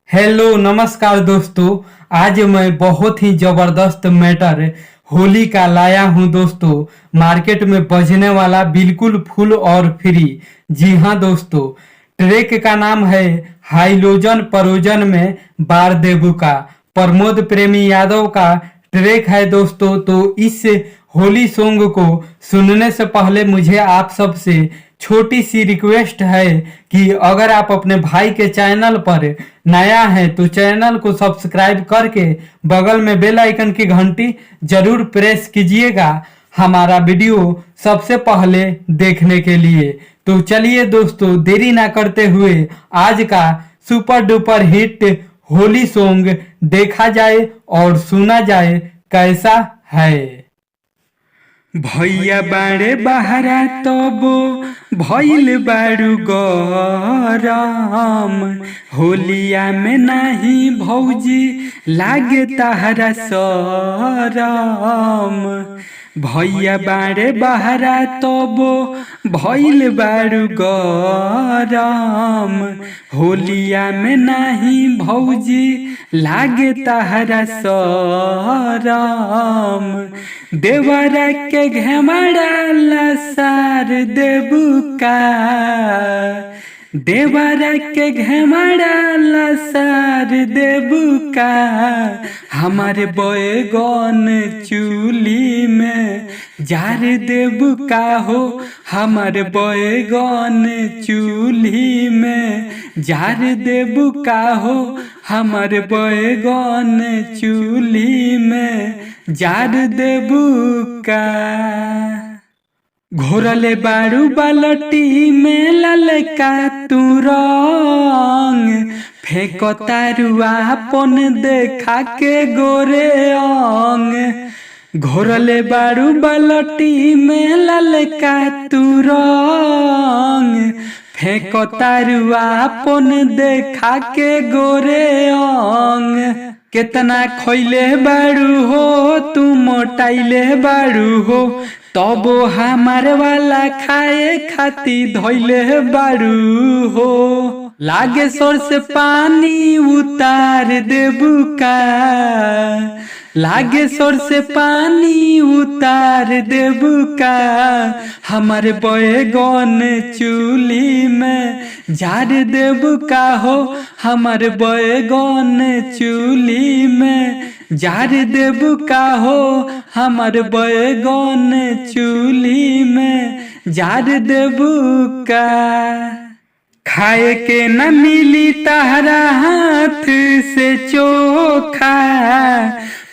Hello नमस्कार दोस्तों। आज मैं बहुत ही जबरदस्त मैटर होली का लाया हूं दोस्तों। मार्केट में बजने वाला बिल्कुल फुल और फ्री। जी हां दोस्तों, ट्रैक का नाम है हाइलोजन परोजन में बार देबू का। प्रमोद प्रेमी यादव का ट्रैक है दोस्तों। तो इस होली सॉन्ग को सुनने से पहले मुझे आप सबसे छोटी सी रिक्वेस्ट है कि अगर आप अपने भाई के चैनल पर नया है तो चैनल को सब्सक्राइब करके बगल में बेल आइकन की घंटी जरूर प्रेस कीजिएगा हमारा वीडियो सबसे पहले देखने के लिए। तो चलिए दोस्तों, देरी ना करते हुए आज का super duper hit Holi song देखा जाए और सुना जाए कैसा है। भैया बाड़े बहरा तबो भइल बारू गरम, होलिया में नहीं भौजी लागे तहरा सरम। भैया बाड़े बहरा तबो भइल बारू गरम, होलिया में नहीं भौजी लागे तहरा सरम। देवरा के घेमड़ा लसार देबू का, देवरा के घेमड़ा लसार देबू का। हमारे बैगन चूल्ही में जार देबू का हो, हमारे बैगन चूल्ही में जार देबू का हो, हमारे बैगन चूल्ही में जार देबू का। घोरले बारू बालटी में ललका तू रंग, फेंको तारुआ पन देखा के गोरे अंग। घोरले बारू बालटी में ललका तू रंग, फेंको तारुआ पन देखा के गोरे अंग। कितना खोइले बारू हो तू मोटाइले बारू हो, तबो हमारे वाला खाए खाती धोइले बारू हो। लागे सोर से पानी उतार देबू का, लागे सोर से पानी उतार देबू का। हमारे बैगन चूल्ही में जार देबू का हो, हमारे बैगन चूल्ही में जार देबू का हो, हमारे बैगन चूल्ही में जार देबू का। खाए के न मिली तहरा हाथ से चोखा,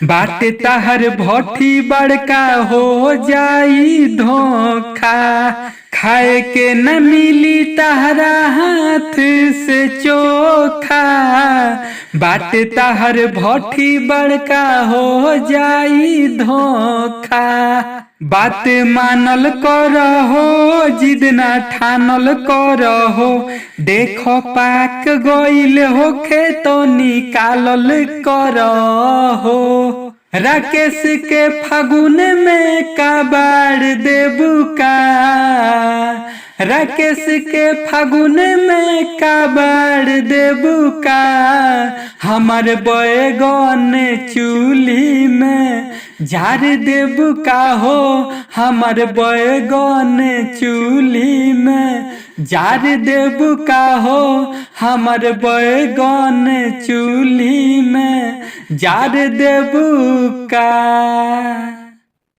बाटे तहर भट्टी बड़का हो जाई धोखा। खाए के न मिली तहरा हाथ से चोखा, बाटे तहर भट्टी बड़का हो जाई धोखा। बात मानल करहो जिद ना ठानल करहो, देखो पाक गइल होखे तो निकालल करहो। राकेश के फागुन में काबाड़ देबू का, राकेश के फागुन में काबाड़ देबू का। हमारे बैगन चूल्ही में जार देबू का हो, हमारे बैगन चूल्ही में जार देबू का हो, हमारे बैगन चूल्ही में जार देबू का।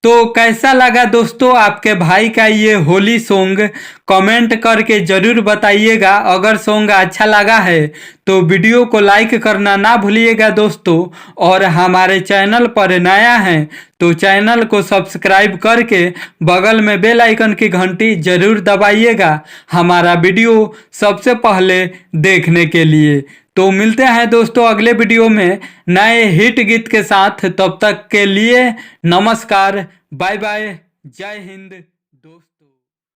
तो कैसा लगा दोस्तों आपके भाई का ये होली सॉन्ग, कमेंट करके ज़रूर बताइएगा। अगर सॉन्ग अच्छा लगा है तो वीडियो को लाइक करना ना भूलिएगा दोस्तों। और हमारे चैनल पर नया है तो चैनल को सब्सक्राइब करके बगल में बेल आइकन की घंटी ज़रूर दबाइएगा हमारा वीडियो सबसे पहले देखने के लिए। तो मिलते हैं दोस्तों अगले वीडियो में नए हिट गीत के साथ। तब तक के लिए नमस्कार, बाय बाय, जय हिंद।